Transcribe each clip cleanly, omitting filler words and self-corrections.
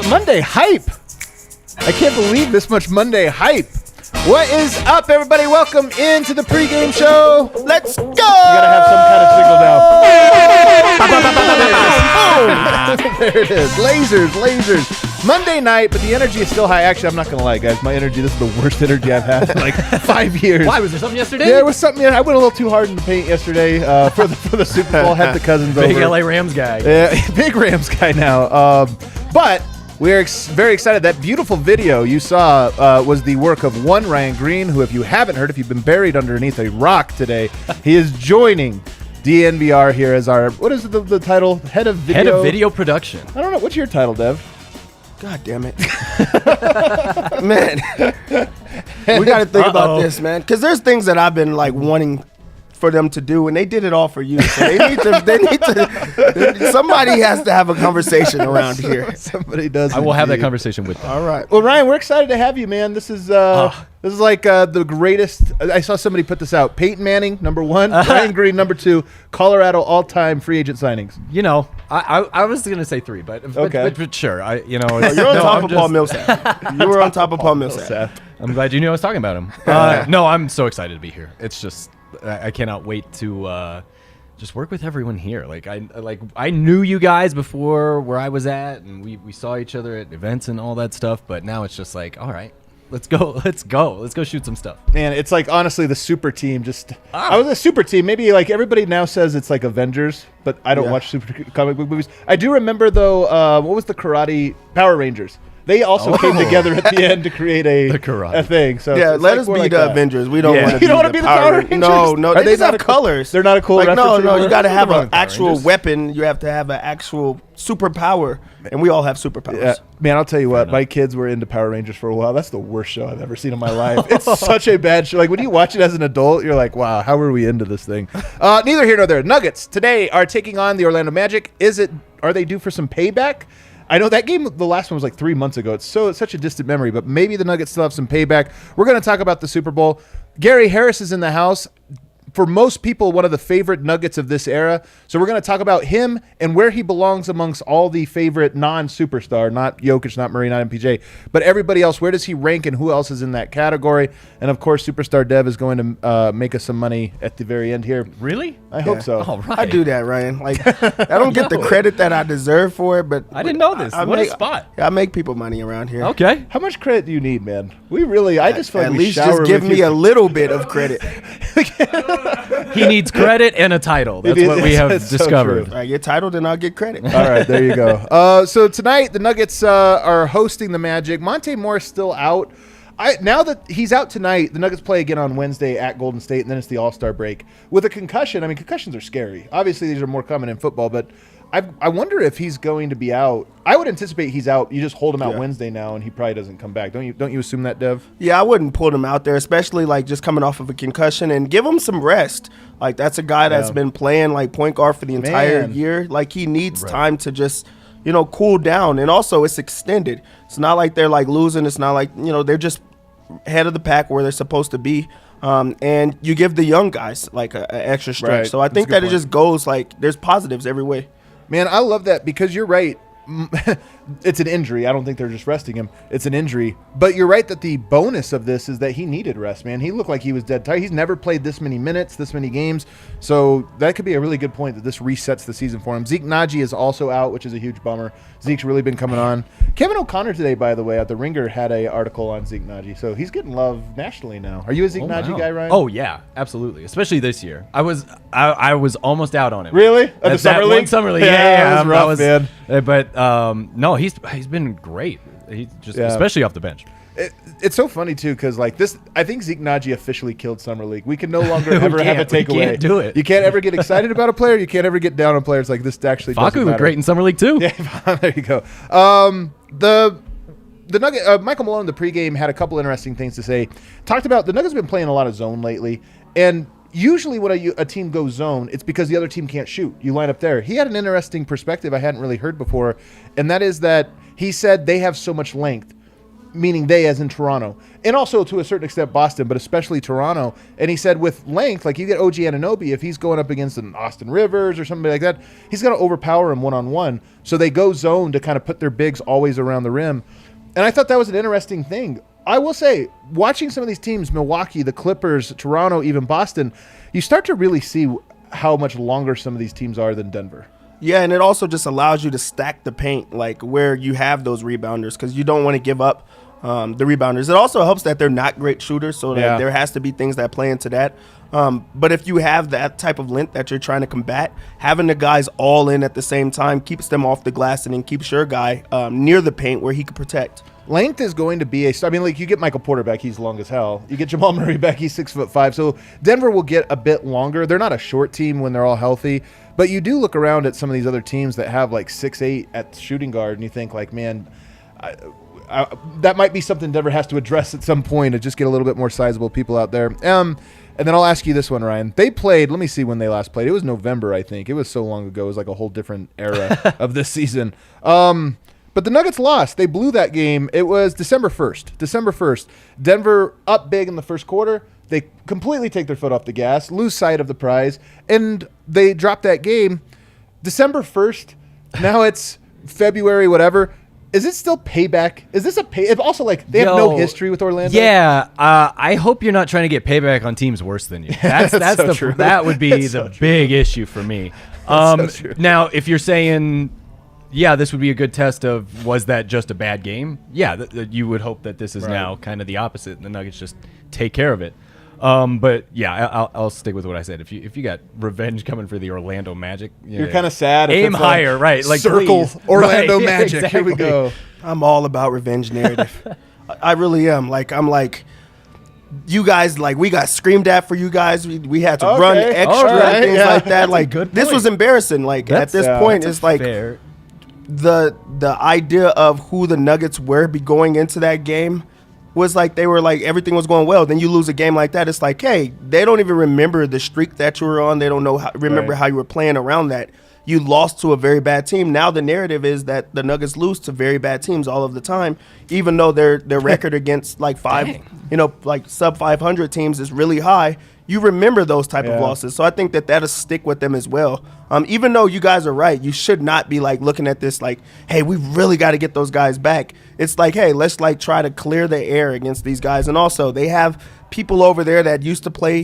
Monday hype. I can't believe this much Monday hype. What is up, everybody? Welcome into the pregame show. Let's go. You gotta have some kind of signal now. There it is. Lasers. Monday night, but the energy is still high. Actually, I'm not gonna lie, guys. My energy, this is the worst energy I've had in like 5 years. Why? Was there something yesterday? Yeah, there was something. I went a little too hard in the paint yesterday for the Super Bowl. Had the cousins big over. LA Rams guy. Yeah, big Rams guy now. But we're very excited. That beautiful video you saw was the work of one Ryan Green, who, if you haven't heard, if you've been buried underneath a rock today, he is joining DNVR here as our, what is the title? Head of video production. I don't know. What's your title, Dev? God damn it. Man, we got to think about this, man, because there's things that I've been like wanting for them to do, and they did it all for you. So they need to somebody has to have a conversation around here. Somebody does. I will have that conversation with them. All right. Well, Ryan, we're excited to have you, man. This is like the greatest. I saw somebody put this out. Peyton Manning, number 1. Ryan Green, number 2. Colorado all-time free agent signings. You know, I was going to say 3, but sure. You're on top of Paul Millsap. You were on top of Paul Millsap. I'm glad you knew I was talking about him. No, I'm so excited to be here. It's just I cannot wait to just work with everyone here. I knew you guys before where I was at, and we saw each other at events and all that stuff. But now it's just like, all right. Let's go shoot some stuff. And it's like, honestly, the super team I was a super team. Maybe like everybody now says it's like Avengers, but I don't watch super comic book movies. I do remember though, what was the karate Power Rangers? They also came together at the end to create a thing. So yeah, let us be the Avengers. We don't want to be you don't want to be the Power Rangers. No, they just have colors. They're not a cool reference. No, you got to have an actual weapon. You have to have an actual superpower, and we all have superpowers. Yeah. Man, I'll tell you what, my kids were into Power Rangers for a while. That's the worst show I've ever seen in my life. It's such a bad show. Like when you watch it as an adult, you're like, wow, how are we into this thing? Neither here nor there. Nuggets today are taking on the Orlando Magic. Are they due for some payback? I know that game, the last one was like 3 months ago. It's such a distant memory, but maybe the Nuggets still have some payback. We're going to talk about the Super Bowl. Gary Harris is in the house. For most people, one of the favorite Nuggets of this era. So we're going to talk about him and where he belongs amongst all the favorite non-superstar, not Jokic, not Murray, not MPJ, but everybody else. Where does he rank and who else is in that category? And, of course, Superstar Dev is going to make us some money at the very end here. Really? I hope so. All right. I do that, Ryan. Like, I don't get the credit that I deserve for it, but I didn't know this. What a spot. I make people money around here. Okay. How much credit do you need, man? I just feel like at least just give me a little bit of credit. He needs credit and a title. That's what we have discovered. So I get titled and I'll get credit. All right, there you go. So tonight, the Nuggets are hosting the Magic. Monte Morris still out. Now that he's out tonight, the Nuggets play again on Wednesday at Golden State, and then it's the All-Star break. With a concussion, I mean, concussions are scary. Obviously, these are more common in football, but I wonder if he's going to be out. I would anticipate he's out. You just hold him out Wednesday now, and he probably doesn't come back. Don't you assume that, Dev? Yeah, I wouldn't pull him out there, especially like just coming off of a concussion, and give him some rest. Like that's a guy that's been playing like point guard for the entire year. Like he needs time to just cool down. And also it's extended. It's not like they're like losing. It's not like, they're just head of the pack where they're supposed to be. And you give the young guys like an extra stretch. Right. So I think that it just goes like there's positives every way. Man, I love that because you're right. It's an injury. I don't think they're just resting him. It's an injury. But you're right that the bonus of this is that he needed rest, man. He looked like he was dead tired. He's never played this many minutes, this many games. So that could be a really good point that this resets the season for him. Zeke Naji is also out, which is a huge bummer. Zeke's really been coming on. Kevin O'Connor today, by the way, at The Ringer had an article on Zeke Naji. So he's getting love nationally now. Are you a Zeke Naji guy, Ryan? Oh, yeah, absolutely. Especially this year. I was almost out on him. Really? At the Summer League? Summer League. Yeah, that was rough, man. But no, he's been great. He's just especially off the bench. It's so funny too because like this, I think Zeke Naji officially killed Summer League. We can no longer ever have a takeaway. We can't do it. You can't ever get excited about a player. You can't ever get down on players. Like this actually. Facu was great in Summer League too. Yeah, there you go. The Nugget, Michael Malone, the pregame had a couple interesting things to say. Talked about the Nuggets have been playing a lot of zone lately, and usually when a team goes zone, it's because the other team can't shoot. You line up there. He had an interesting perspective I hadn't really heard before, and that is that he said they have so much length, meaning they as in Toronto, and also to a certain extent Boston, but especially Toronto. And he said with length, like you get OG Anunoby, if he's going up against an Austin Rivers or somebody like that, he's going to overpower him one-on-one. So they go zone to kind of put their bigs always around the rim. And I thought that was an interesting thing. I will say, watching some of these teams, Milwaukee, the Clippers, Toronto, even Boston, you start to really see how much longer some of these teams are than Denver. Yeah, and it also just allows you to stack the paint, like where you have those rebounders, because you don't want to give up the rebounders. It also helps that they're not great shooters, so that there has to be things that play into that. But if you have that type of length that you're trying to combat, having the guys all in at the same time keeps them off the glass and then keeps your guy near the paint where he can protect. Length is going to be like you get Michael Porter back, he's long as hell. You get Jamal Murray back, he's 6'5". So Denver will get a bit longer. They're not a short team when they're all healthy, but you do look around at some of these other teams that have like 6'8" at shooting guard, and you think like, man, that might be something Denver has to address at some point to just get a little bit more sizable people out there. And then I'll ask you this one, Ryan. They played, let me see when they last played. It was November, I think. It was so long ago. It was like a whole different era of this season. But the Nuggets lost. They blew that game. It was December 1st. Denver up big in the first quarter. They completely take their foot off the gas, lose sight of the prize, and they drop that game. December 1st, now it's February, whatever. Is it still payback? Is this a pay? Also, like, they have no history with Orlando. Yeah, I hope you're not trying to get payback on teams worse than you. That's so true. That would be the big issue for me. Now, if you're saying, yeah, this would be a good test of was that just a bad game? Yeah, you would hope that this is now kind of the opposite, and the Nuggets just take care of it. But yeah, I'll stick with what I said. If you got revenge coming for the Orlando Magic, you're kind of sad. Aim higher, right? Like circle please. Orlando Right, Magic. exactly. Here we go. I'm all about revenge narrative. I really am. Like I'm like, you guys, like we got screamed at for you guys. We had to run extra and things like that. Like this was embarrassing. Like at this point, it's like fair. the idea of who the Nuggets were going into that game was like they were like everything was going well. Then you lose a game like that. It's like, hey, they don't even remember the streak that you were on. They don't know remember how you were playing around that. You lost to a very bad team. Now the narrative is that the Nuggets lose to very bad teams all of the time, even though their record against like like sub 500 teams is really high. You remember those type of losses. So I think that'll stick with them as well. Even though you guys are right, you should not be like looking at this like, hey, we really got to get those guys back. It's like, hey, let's like try to clear the air against these guys. And also they have people over there that used to play,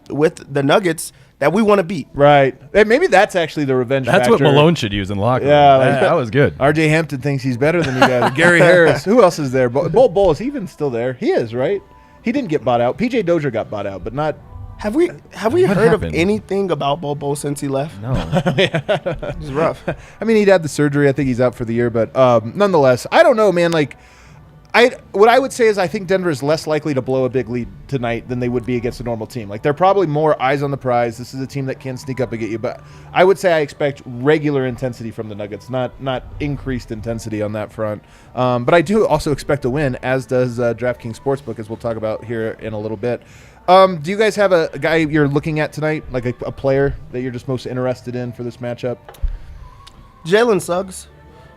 with the Nuggets that we want to beat. Right. And maybe that's actually the revenge That's factor. what Malone should use in the locker room. Yeah, That was good. RJ Hampton thinks he's better than you guys. Gary Harris. Who else is there? Bol, is he even still there? He is, right? He didn't get bought out. PJ Dozier got bought out, but not... Have we heard of anything about Bobo since he left? No. It's rough. I mean, he'd had the surgery. I think he's out for the year, but nonetheless, I don't know, man. Like, what I would say is I think Denver is less likely to blow a big lead tonight than they would be against a normal team. Like, they're probably more eyes on the prize. This is a team that can sneak up and get you, but I would say I expect regular intensity from the Nuggets, not increased intensity on that front. But I do also expect a win, as does DraftKings Sportsbook, as we'll talk about here in a little bit. Do you guys have a guy you're looking at tonight, like a player that you're just most interested in for this matchup? Jalen Suggs.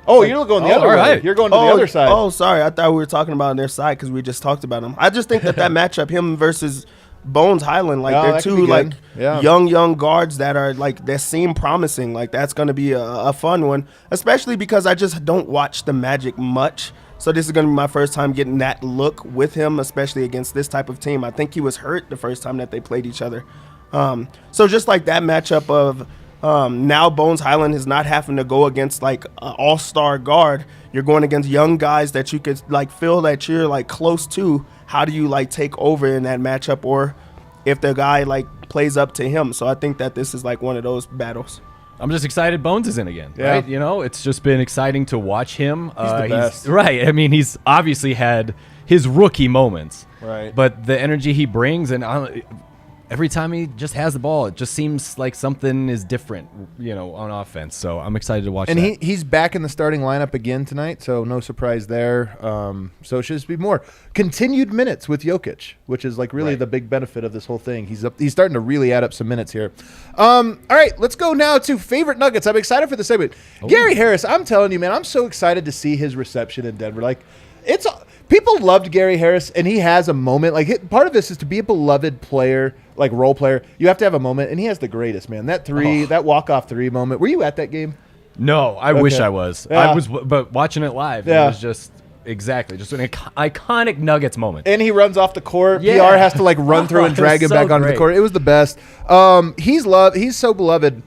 Oh, you're going the other way. right. You're going to the other side. Oh, sorry. I thought we were talking about on their side because we just talked about them. I just think that matchup, him versus Bones Highland, like they're that could two be like good. young guards that are like that seem promising. Like that's going to be a fun one, especially because I just don't watch the Magic much. So this is going to be my first time getting that look with him, especially against this type of team. I think he was hurt the first time that they played each other. So just like that matchup of now Bones Highland is not having to go against like an all-star guard. You're going against young guys that you could like feel that you're like close to. How do you like take over in that matchup, or if the guy like plays up to him? So I think that this is like one of those battles. I'm just excited Bones is in again, Yeah. right? You know, it's just been exciting to watch him. He's the best. Right. I mean, he's obviously had his rookie moments. Right. But the energy he brings, and every time he just has the ball, it just seems like something is different, you know, on offense. So I'm excited to watch And that. he's back in the starting lineup again tonight, so no surprise there. So it should just be more continued minutes with Jokic, which is like really Right. the big benefit of this whole thing. He's starting to really add up some minutes here. All right, let's go now to favorite Nuggets. I'm excited for the segment. Gary Harris, I'm telling you, man, I'm so excited to see his reception in Denver. Like, people loved Gary Harris, and he has a moment. Like, part of this is to be a beloved player, like role player. You have to have a moment, and he has the greatest, man. That walk-off three moment. Were you at that game? No, I wish I was. Yeah. I was, but watching it live, Yeah. it was just an iconic Nuggets moment. And he runs off the court. Yeah. PR has to like run through and It drag was him back so onto the great. court. It was the best. He's so beloved.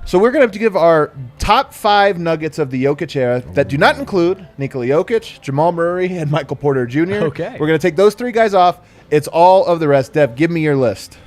So we're gonna have to give our top 5 Nuggets of the Jokic era that do not include Nikola Jokic, Jamal Murray, and Michael Porter Jr. Okay. We're gonna take those 3 guys off. It's all of the rest. Dev, give me your list.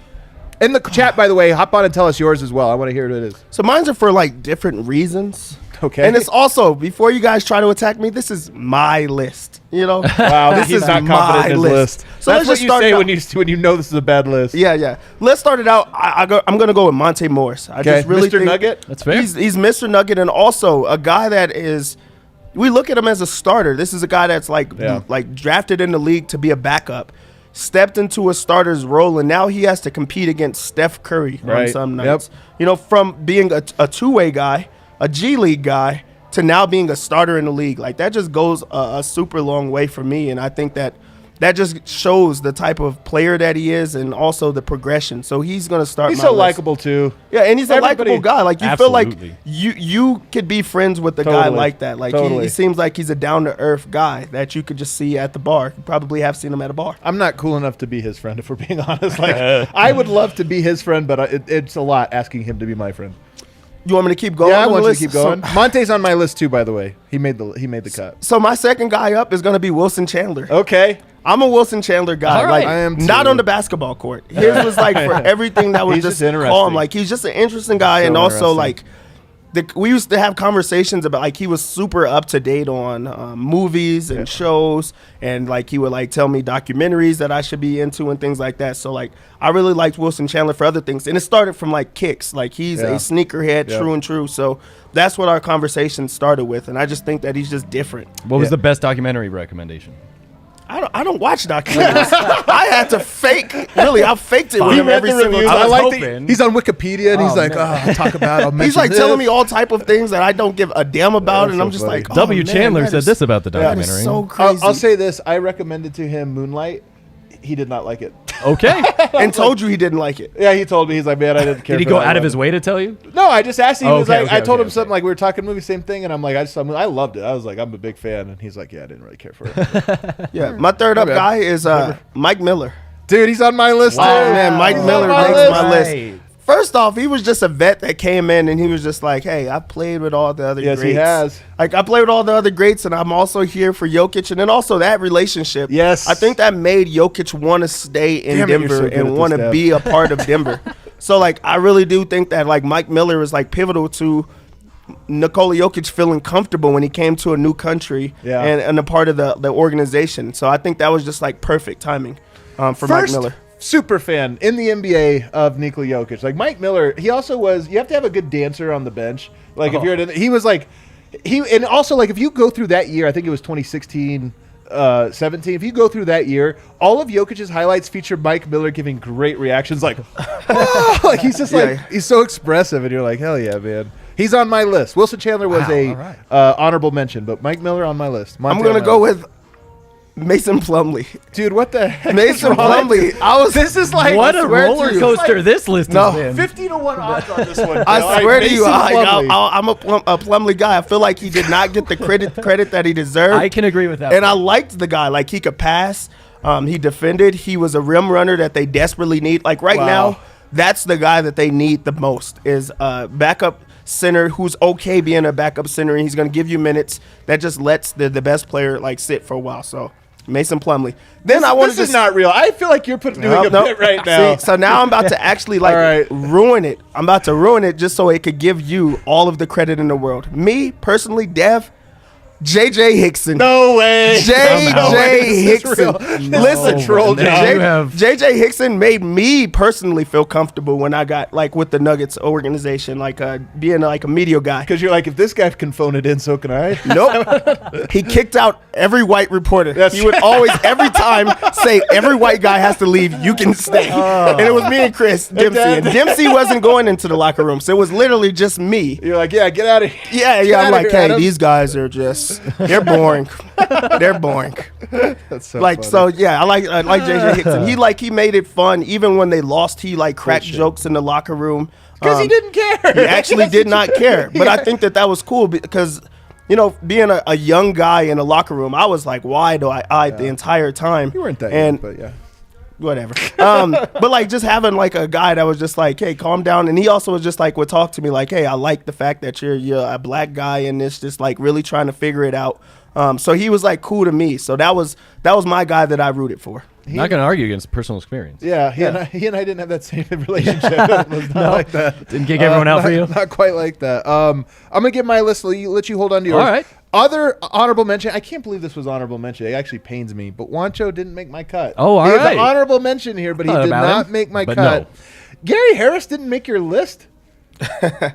In the chat, by the way, hop on and tell us yours as well. I want to hear what it is. So mine's are for like different reasons. Okay. And it's also, before you guys try to attack me, this is my list. You know? Wow, this he's is not my confident in his list. So That's let's what just you start say it out. when you know this is a bad list. Yeah. Let's start it out. I'm going to go with Monte Morris. I Okay, just really Mr. think Nugget. That's fair. He's Mr. Nugget, and also a guy that is. We look at him as a starter. This is a guy that's like drafted in the league to be a backup, stepped into a starter's role, and now he has to compete against Steph Curry on Right. some nights. You know, from being a two-way guy, a G League guy, to now being a starter in the league. Like, that just goes a super long way for me, and I think that just shows the type of player that he is and also the progression. So he's going to start He's my so list. likable too. Yeah, and he's a Everybody- likable guy. Like, you Absolutely. feel like you could be friends with a guy Totally. like that. Like, Totally. he seems like he's a down-to-earth guy that you could just see at the bar. You probably have seen him at a bar. I'm not cool enough to be his friend, if we're being honest. Like, I would love to be his friend, but it's a lot asking him to be my friend. You want me to keep going? Yeah, I on the want you to list? keep going. Monte's on my list too, by the way. He made the cut. So my second guy up is going to be Wilson Chandler. Okay. I'm a Wilson Chandler guy. All right. Like, I am not too. on the basketball court. His was like for everything that was He's just just interesting. calm. Like, he's just an interesting guy, So and also interesting. like we used to have conversations about like he was super up to date on movies and shows, and like he would like tell me documentaries that I should be into and things like that. So like I really liked Wilson Chandler for other things, and it started from like kicks. Like he's Yeah. a sneakerhead, Yeah. true and true. So that's what our conversation started with, and I just think that he's just different. What was Yeah. the best documentary recommendation? I don't watch documentaries. I had to fake. Really, I faked it with He him read every the single reviews. time. I like hoping. that he's on Wikipedia and he's like, man. I'll talk about. I'll He's mention like telling this. me all type of things that I don't give a damn about, That's and so I'm just funny. like, W. oh, man, Chandler that said is- this about the That documentary. is so crazy. I'll say this. I recommended to him Moonlight. He did not like it. Okay. and told you he didn't like it. Yeah, he told me. He's like, man, I didn't care. Did he for go that out of one." his way to tell you? No, I just asked him. He Oh, was okay, like, okay, I told okay, him something okay. like we were talking movie, same thing, and I'm like, I loved it. I was like, I'm a big fan, and he's like, yeah, I didn't really care for it. Yeah, my third up bad. guy is Mike Miller. Dude, he's on my list. Oh too. man, Mike He's Miller on makes my list. list. First off, he was just a vet that came in and he was just like, hey, I played with all the other Yes, greats. he has. Like, I played with all the other greats, and I'm also here for Jokic. And then also that relationship. Yes. I think that made Jokic want to stay in Damn it, you're Denver so good at and this, want to Dev. be a part of Denver. So, like, I really do think that, like, Mike Miller is, like, pivotal to Nikola Jokic feeling comfortable when he came to a new country Yeah. and a part of the organization. So I think that was just, like, perfect timing for Mike First Miller. super fan in the NBA of Nikola Jokic. Like Mike Miller, he also was. You have to have a good dancer on the bench. Like if you're, he was like, and also like if you go through that year, I think it was 2016. 17. If you go through that year, all of Jokic's highlights feature Mike Miller giving great reactions, like, oh, like he's just like Yeah. he's so expressive, and you're like, hell yeah, man. He's on my list. Wilson Chandler was Wow, a all right. honorable mention, but Mike Miller on my list. I'm going to go with Mason Plumlee. Dude, what the heck? Mason Plumlee. This is like What a swear to roller you. coaster this list No. has been. 50-1 odds on this one. I swear to you, Mason Plumlee. I'm a Plumlee guy. I feel like he did not get the credit that he deserved. I can agree with that. And I liked the guy. Like, he could pass. He defended. He was a rim runner that they desperately need. Like, right Wow. now, that's the guy that they need the most is a backup center who's okay being a backup center, and he's going to give you minutes. That just lets the best player, like, sit for a while. So, Mason Plumlee. Then I want to This is not real. I feel like you're doing a bit right now. See, so now I'm about to actually like All right. ruin it. I'm about to ruin it just so it could give you all of the credit in the world. Me, personally, Dev, JJ Hickson. No way. JJ Hickson. Listen, troll now job. you have- JJ Hickson made me personally feel comfortable when I got like with the Nuggets organization, like being like a media guy. Because you're like, if this guy can phone it in, so can I. Nope. He kicked out every white reporter. That's He would always, every time, say every white guy has to leave. You can stay. And it was me and Chris Dempsey. And Dempsey wasn't going into the locker room, so it was literally just me. You're like, yeah, get out of here. Yeah. Get I'm outta like, here, hey, Adam. these guys are just, they're boring. They're boring. That's so Like, funny. so yeah, I like JJ Hickson. He made it fun. Even when they lost, he like cracked jokes in the locker room. Because he didn't care. He actually did not care. But I think that was cool because, you know, being a young guy in a locker room, I was like wide-eyed the entire time. You weren't that and young, but yeah. whatever. But like just having like a guy that was just like, hey, calm down. And he also was just like would talk to me like, hey, I like the fact that you're a black guy and this, just like really trying to figure it out. So he was like cool to me. So that was my guy that I rooted for. Not going to argue against personal experience. Yeah, he and I didn't have that same relationship. It was not like that. Didn't kick everyone out for you? Not quite like that. I'm gonna get my list. Let you hold on to yours. All right. Other honorable mention. I can't believe this was honorable mention. It actually pains me. But Juancho didn't make my cut. Oh, all He right. has an honorable mention here, but he Thought did about not him, make my but cut. no. Gary Harris didn't make your list.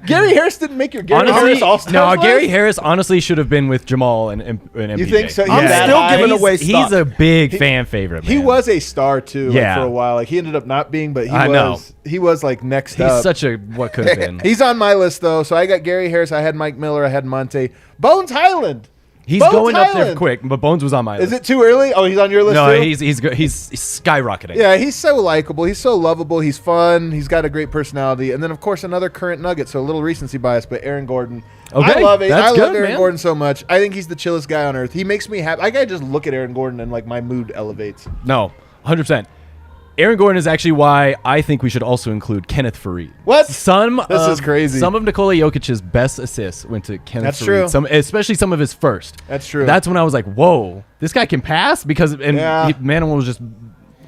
Gary Harris didn't make your Gary Harris All-Stars no, list? Gary Harris honestly should have been with Jamal and MPJ. You think so? I'm Yeah. still giving He's- away He's stock. a big fan favorite, man. He was a star too, like, Yeah. for a while. Like he ended up not being, but I know. he was like next He's up. such a what could have been. He's on my list though. So I got Gary Harris. I had Mike Miller. I had Monte. Bones Highland. He's Bones going up there Highland. quick, but Bones was on my list. Is it too early? Oh, he's on your list No, too? he's skyrocketing. Yeah, he's so likable. He's so lovable. He's fun. He's got a great personality. And then, of course, another current Nugget, so a little recency bias, but Aaron Gordon. Okay, I love it. that's I love good, Aaron man. Gordon so much. I think he's the chillest guy on earth. He makes me happy. I gotta just look at Aaron Gordon and like my mood elevates. No, 100%. Aaron Gordon is actually why I think we should also include Kenneth Faried. What? This is crazy. Some of Nikola Jokic's best assists went to Kenneth That's Faried. true. Especially some of his first. That's true. That's when I was like, whoa, this guy can pass? Yeah. Manuel was just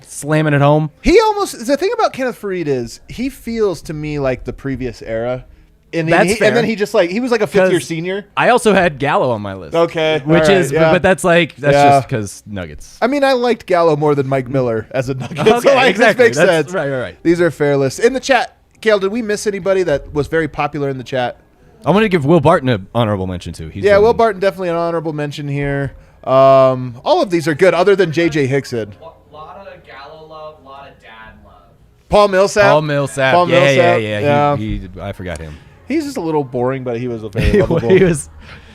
slamming it home. He almost the thing about Kenneth Faried is he feels to me like the previous era. And That's he, fair. and then he just like he was like a fifth year 'Cause senior. I also had Gallo on my list. Okay. Which all right, is, yeah. but that's Yeah. just because Nuggets. I mean, I liked Gallo more than Mike Miller as a Nugget. Okay, so like, exactly. This makes That's- sense. right. These are fair lists. In the chat, Kale, did we miss anybody that was very popular in the chat? I'm going to give Will Barton an honorable mention too. Yeah, Will Barton definitely an honorable mention here. All of these are good, other than J.J. Hickson. Lot of Gallo love, lot of dad love. Paul Millsap. Paul Millsap. Paul Millsap. Yeah. He, I forgot him. He's just a little boring, but he was a very lovable. He was.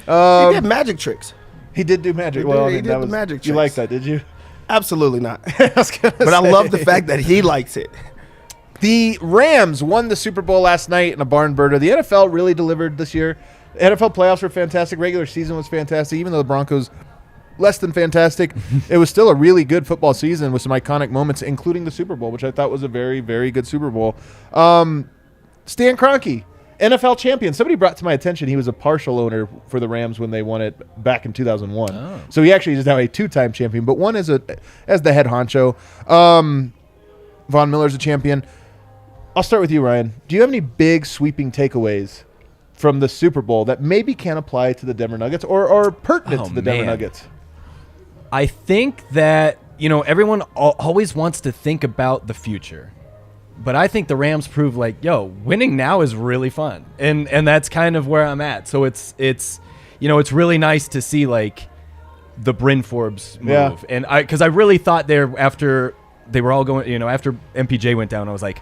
He did magic tricks. He did do magic. He Well, did- I he mean, did that the was magic You tricks. like that, did you? Absolutely not. I was gonna But I say. love the fact that he likes it. The Rams won the Super Bowl last night in a barn burner. The NFL really delivered this year. The NFL playoffs were fantastic. Regular season was fantastic. Even though the Broncos less than fantastic, it was still a really good football season with some iconic moments, including the Super Bowl, which I thought was a very, very good Super Bowl. Stan Kroenke, NFL champion. Somebody brought to my attention he was a partial owner for the Rams when they won it back in 2001. Oh. So he actually is now a two-time champion, but one as the head honcho. Von Miller's a champion. I'll start with you, Ryan. Do you have any big sweeping takeaways from the Super Bowl that maybe can apply to the Denver Nuggets or pertinent to the Denver man. Nuggets? I think that, everyone always wants to think about the future. But I think the Rams prove winning now is really fun. And that's kind of where I'm at. So it's really nice to see the Bryn Forbes move. Yeah. And because I really thought after they were all going, after MPJ went down, I was like,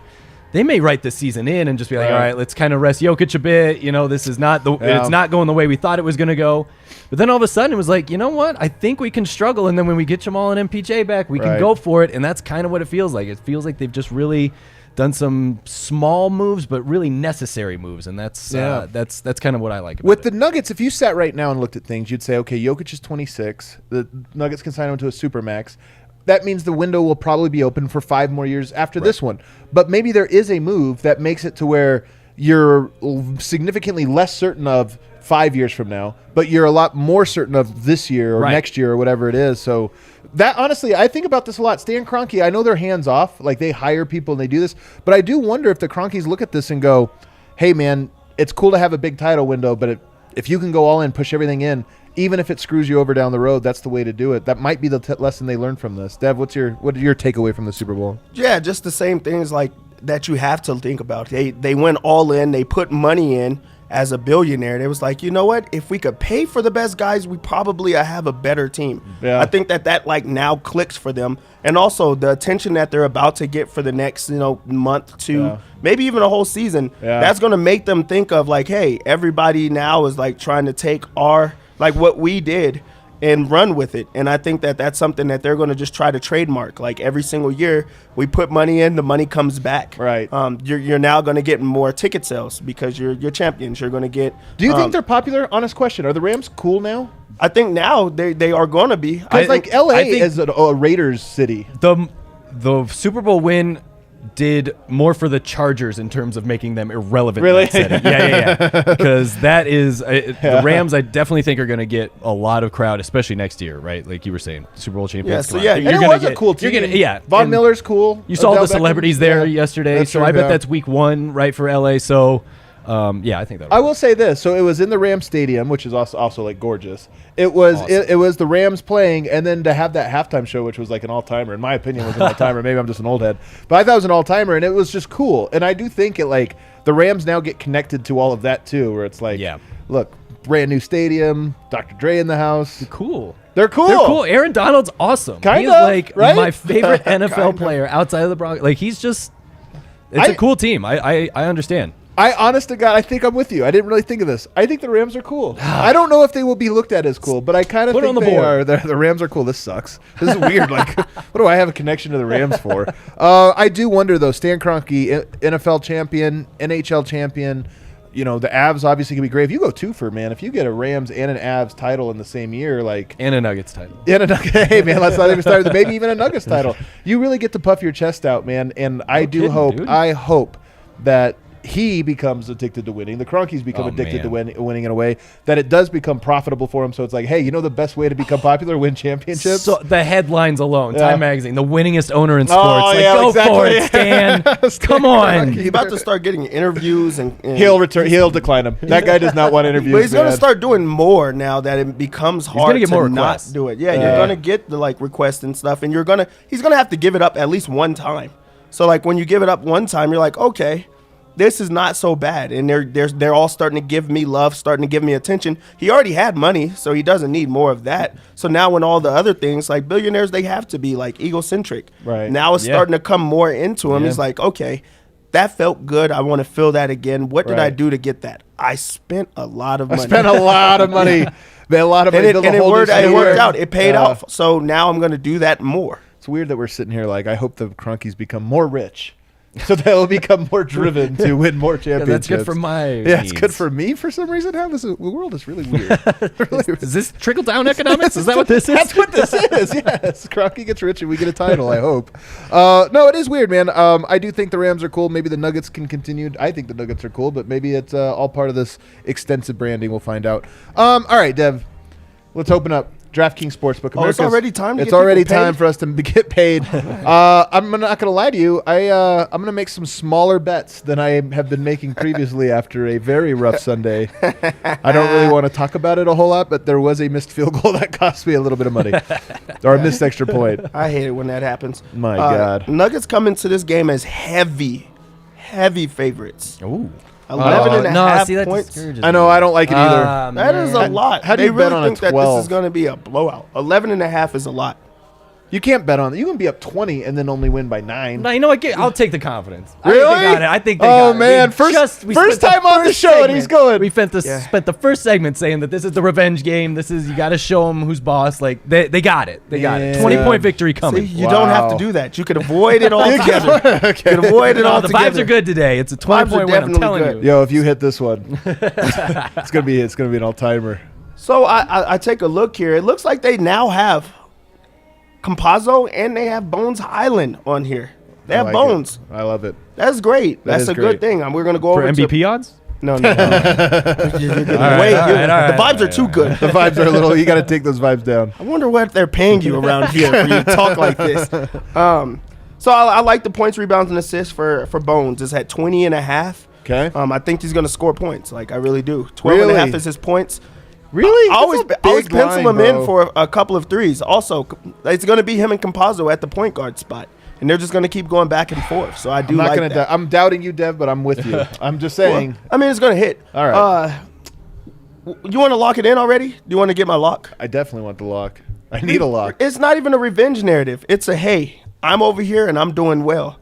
they may write this season in and just be like, Right. all right, let's kind of rest Jokic a bit. This is not it's not going the way we thought it was going to go. But then all of a sudden it was like, you know what? I think we can struggle. And then when we get Jamal and MPJ back, we can go for it. And that's kind of what it feels like. It feels like they've just really done some small moves, but really necessary moves. And that's kind of what I like about With it. the Nuggets, if you sat right now and looked at things, you'd say, okay, Jokic is 26. The Nuggets can sign him to a supermax. That means the window will probably be open for 5 more years after this one. But maybe there is a move that makes it to where you're significantly less certain of 5 years from now, but you're a lot more certain of this year or next year or whatever it is. So that, honestly, I think about this a lot. Stan Kroenke, I know they're hands off, like they hire people and they do this, but I do wonder if the Kroenkes look at this and go, hey man, it's cool to have a big title window, but if you can go all in, push everything in, even if it screws you over down the road, that's the way to do it. That might be the lesson they learned from this. Dev, what are your takeaway from the Super Bowl? Yeah, just the same things like that you have to think about. They went all in. They put money in as a billionaire. They was like, you know what? If we could pay for the best guys, we probably have a better team. Yeah. I think that like now clicks for them. And also the attention that they're about to get for the next, month, 2, maybe even a whole season. Yeah. That's going to make them think of like, hey, everybody now is like trying to take what we did and run with it. And I think that's something that they're going to just try to trademark. Like every single year we put money in, the money comes back. Right. You're now going to get more ticket sales because you're champions. You're going to get. Do you think they're popular? Honest question. Are the Rams cool now? I think now they are going to be. Because like LA is a Raiders city. The Super Bowl win did more for the Chargers in terms of making them irrelevant. Really? In that setting. Yeah. Because that is the Rams. I definitely think are going to get a lot of crowd, especially next year, right? Like you were saying, Super Bowl champions. Yeah, so yeah, And it was a cool team. Von and Miller's cool. You saw Odell the Beckham. celebrities there Yeah. yesterday, That's so true, I bet yeah. that's week 1, right, for LA. So, I think that. I will say this. So it was in the Rams Stadium, which is also like gorgeous. It was Awesome. it was the Rams playing, and then to have that halftime show, which was like an all-timer. In my opinion, was an all-timer. Maybe I'm just an old head. But I thought it was an all-timer, and it was just cool. And I do think the Rams now get connected to all of that too, where it's like, look, brand new stadium, Dr. Dre in the house. Cool. They're cool. They're cool. Aaron Donald's awesome. Kind He's of, like right? my favorite NFL player outside of the Broncos. Like he's just, it's a cool team. I understand. Honest to God, I think I'm with you. I didn't really think of this. I think the Rams are cool. I don't know if they will be looked at as cool, but I kind of Put it think on the they board. are. The Rams are cool. This sucks. This is weird. Like, what do I have a connection to the Rams for? I do wonder, though. Stan Kroenke, NFL champion, NHL champion. The Avs obviously can be great. If you go 2 for, man, if you get a Rams and an Avs title in the same year, like. And a Nuggets title. Hey, man, let's not even start with maybe even a Nuggets title. You really get to puff your chest out, man. And I hope that he becomes addicted to winning. The Kroenkes become addicted to winning in a way that it does become profitable for him. So it's like, hey, the best way to become popular, win championships. So the headlines alone, Time Magazine, the winningest owner in sports. Oh, go for it, Stan. Come on. He's about to start getting interviews and He'll decline them. That guy does not want interviews. But he's going to start doing more now that it becomes hard get to more not requests. do it. Yeah, you're going to get the requests and stuff, and he's going to have to give it up at least one time. So when you give it up one time, you're like, okay, this is not so bad, and they're all starting to give me love, starting to give me attention. He already had money, so he doesn't need more of that. So now when all the other things, like billionaires, they have to be egocentric. Right. Now it's starting to come more into him. He's like, okay, that felt good. I want to feel that again. What did I do to get that? I spent a lot of money. Man, a lot of money. And it worked out. It paid off. So now I'm going to do that more. It's weird that we're sitting here I hope the Kroenkes become more rich. So they'll become more driven to win more championships. That's good for my it's good for me for some reason. The world is really weird. Is this trickle-down economics? Is that what this is? That's what this is, yes. Kroenke gets rich and we get a title, I hope. No, it is weird, man. I do think the Rams are cool. Maybe the Nuggets can continue. I think the Nuggets are cool, but maybe it's all part of this extensive branding. We'll find out. All right, Dev, let's open up. DraftKings Sportsbook. It's already time to It's get already people paid? time for us to get paid. I'm not going to lie to you. I'm going to make some smaller bets than I have been making previously after a very rough Sunday. I don't really want to talk about it a whole lot, but there was a missed field goal that cost me a little bit of money, or a missed extra point. I hate it when that happens. My God. Nuggets come into this game as heavy favorites. Ooh. 11 and a half points. I know. I don't like it either. That is a lot. How do they you bet really on a think that 12? this is going to be a blowout. 11 and a half is a lot. You can't bet on it. You can be up 20 and then only win by 9. No, you know what? I'll take the confidence. Really? I think they got it. Oh, man. We First spent time on the show, and he's going. We spent the first segment saying that this is the revenge game. This is, you got to show them who's boss. Like, they got it. They got it. 20-point victory coming. See, you don't have to do that. You can avoid it altogether. Okay. You can avoid it No, all the together. vibes are good today. It's a Vibes are 20-point win. I'm definitely telling good. you. Yo, if you hit this one, it's gonna be an all-timer. So I take a look here. It looks like they now have Compazzo and they have Bones Highland on here. They have I like Bones. it. I love it. That's great. That That's is a great. good thing. We're gonna go For over MVP to odds? no. The vibes are too good. The vibes are a little. You got to take those vibes down. I wonder what they're paying you around here for you to talk like this. So I like the points, rebounds, and assists for Bones. It's at 20.5. Okay. I think he's gonna score points. Like I really do. 12.5 Really? is his points. Really? I always That's a big pencil line, him bro. in for a couple of threes. Also, it's going to be him and Compazzo at the point guard spot, and they're just going to keep going back and forth. So I do I'm not like gonna. that. I'm doubting you, Dev, but I'm with you. I'm just saying. I mean, it's going to hit. All right. You want to lock it in already? Do you want to get my lock? I definitely want the lock. I need a lock. It's not even a revenge narrative. It's a hey, I'm over here and I'm doing well.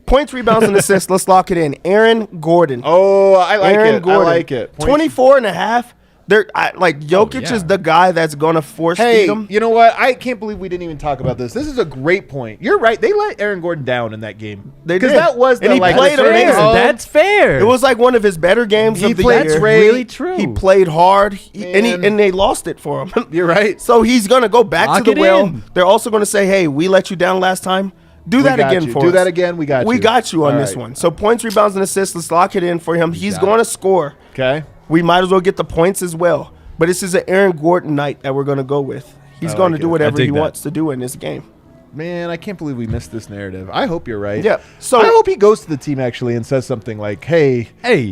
Points, rebounds, and assists. Let's lock it in. Aaron Gordon. Oh, I like Aaron it. Gordon. I like it. Points- 24.5. Jokic is the guy that's going to force Hey, feed him. you know what? I can't believe we didn't even talk about this. This is a great point. You're right. They let Aaron Gordon down in that game. They Because did. that was the And he played return amazing. home. That's fair. It was like one of his better games He of the played year. great. really true. He played hard, Man. and they lost it for him. You're right. So he's going to go back Lock to it the well. in. They're also going to say, hey, we let you down last time. Do that got again you. for Do us. that again. We got you. We got you on All this right. one. So points, rebounds, and assists. Let's lock it in for him. He's got going it. to score. Okay. We might as well get the points as well. But this is an Aaron Gordon night that we're going to go with. He's I going like to do it. whatever I dig he that. wants to do in this game. Man, I can't believe we missed this narrative. I hope you're right. Yeah, so- I hope he goes to the team actually and says something like, "Hey,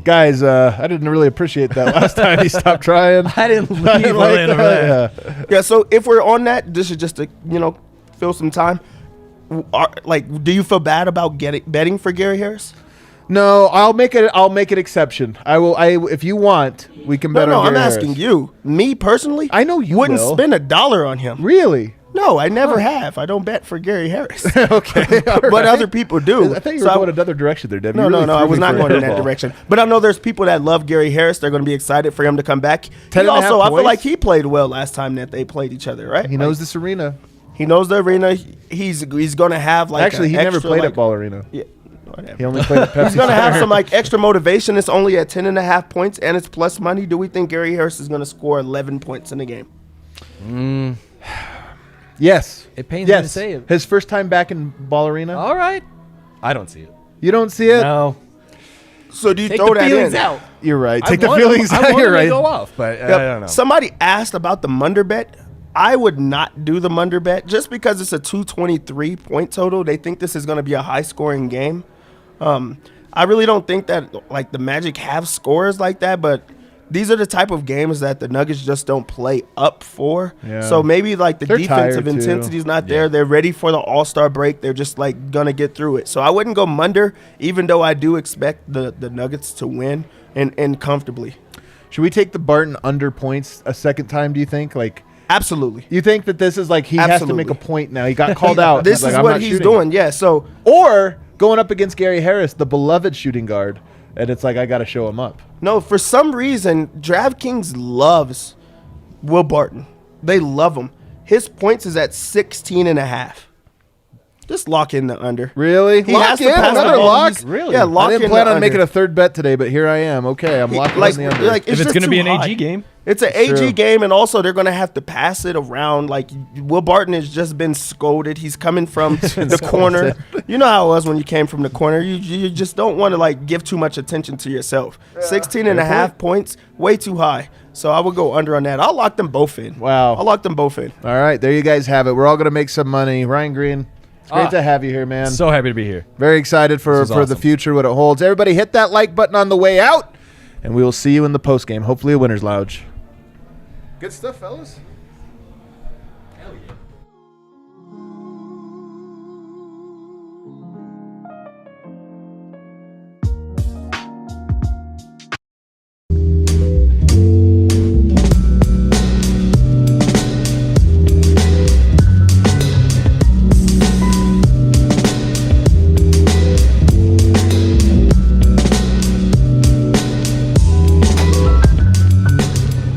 guys, I didn't really appreciate that last time he stopped trying. I didn't leave I didn't like Orlando for that." that. Yeah. Yeah, so if we're on that, this is just to, fill some time. Do you feel bad about betting for Gary Harris? No, I'll make it exception. I will. If you want, we can bet No, on I'm Gary asking Harris. you. Me personally, I know you wouldn't will. spend $1 on him. Really? No, I never have. I don't bet for Gary Harris. Okay. all But right. other people do. I thought you So were going another direction there, Deb. No, You really I threw was me not for a going in that curveball. direction. But I know there's people that love Gary Harris. They're going to be excited for him to come back. 10 He and a half also, I feel points? like he played well last time that they played each other, right? He knows this arena. He knows the arena. He's going to have like Actually, he an never extra, played like, at Ball Arena. Yeah, whatever. He only played at Pepsi. He's going to have Center. some like extra motivation. It's only at 10.5 points and it's plus money. Do we think Gary Harris is going to score 11 points in the game? Yes. It pains me yes. to say it. His first time back in Ball Arena. All right. I don't see it. You don't see it? No. So do you Take throw the that feelings in? out. You're right. I Take the want feelings him- out. I want You're him to right. go off, but Yep. I don't know. Somebody asked about the Munder bet. I would not do the Munder bet just because it's a 223 point total. They think this is going to be a high scoring game. I really don't think that like the Magic have scores like that, but these are the type of games that the Nuggets just don't play up for. Yeah. So maybe like the They're defensive tired, too. intensity is not there. They're ready for the All-Star break. They're just like going to get through it. So I wouldn't go Munder, even though I do expect the Nuggets to win and comfortably. Should we take the Barton under points a second time, do you think? Like, Absolutely. you think that this is like he has to Absolutely. make a point now? He got called out. This He's like, is "I'm what not he's shooting." doing. Yeah. So Or going up against Gary Harris, the beloved shooting guard, and it's like, I got to show him up. no, for some reason, DraftKings loves Will Barton. They love him. His points is at 16.5. Just lock in the under. Really? He Lock has to in? pass the Another ball. lock? He's- Really? Yeah, lock I didn't in plan the on making under. a third bet today, but here I am. Okay, I'm locking Like- in the under. like, if it's just going to be too an high. AG game, It's an It's AG true. game, and also they're going to have to pass it around. Like, Will Barton has just been scolded. He's coming from the corner. You know how it was when you came from the corner. You just don't want to, like, give too much attention to yourself. 16.5 points, way too high. So I would go under on that. I'll lock them both in. Wow. I'll lock them both in. All right, there you guys have it. We're all going to make some money. Ryan Green, it's great to have you here, man. so happy to be here. Very excited for This is the awesome. future, what it holds. Everybody hit that like button on the way out, and we will see you in the post game. Hopefully a winner's lounge. Good stuff, fellas.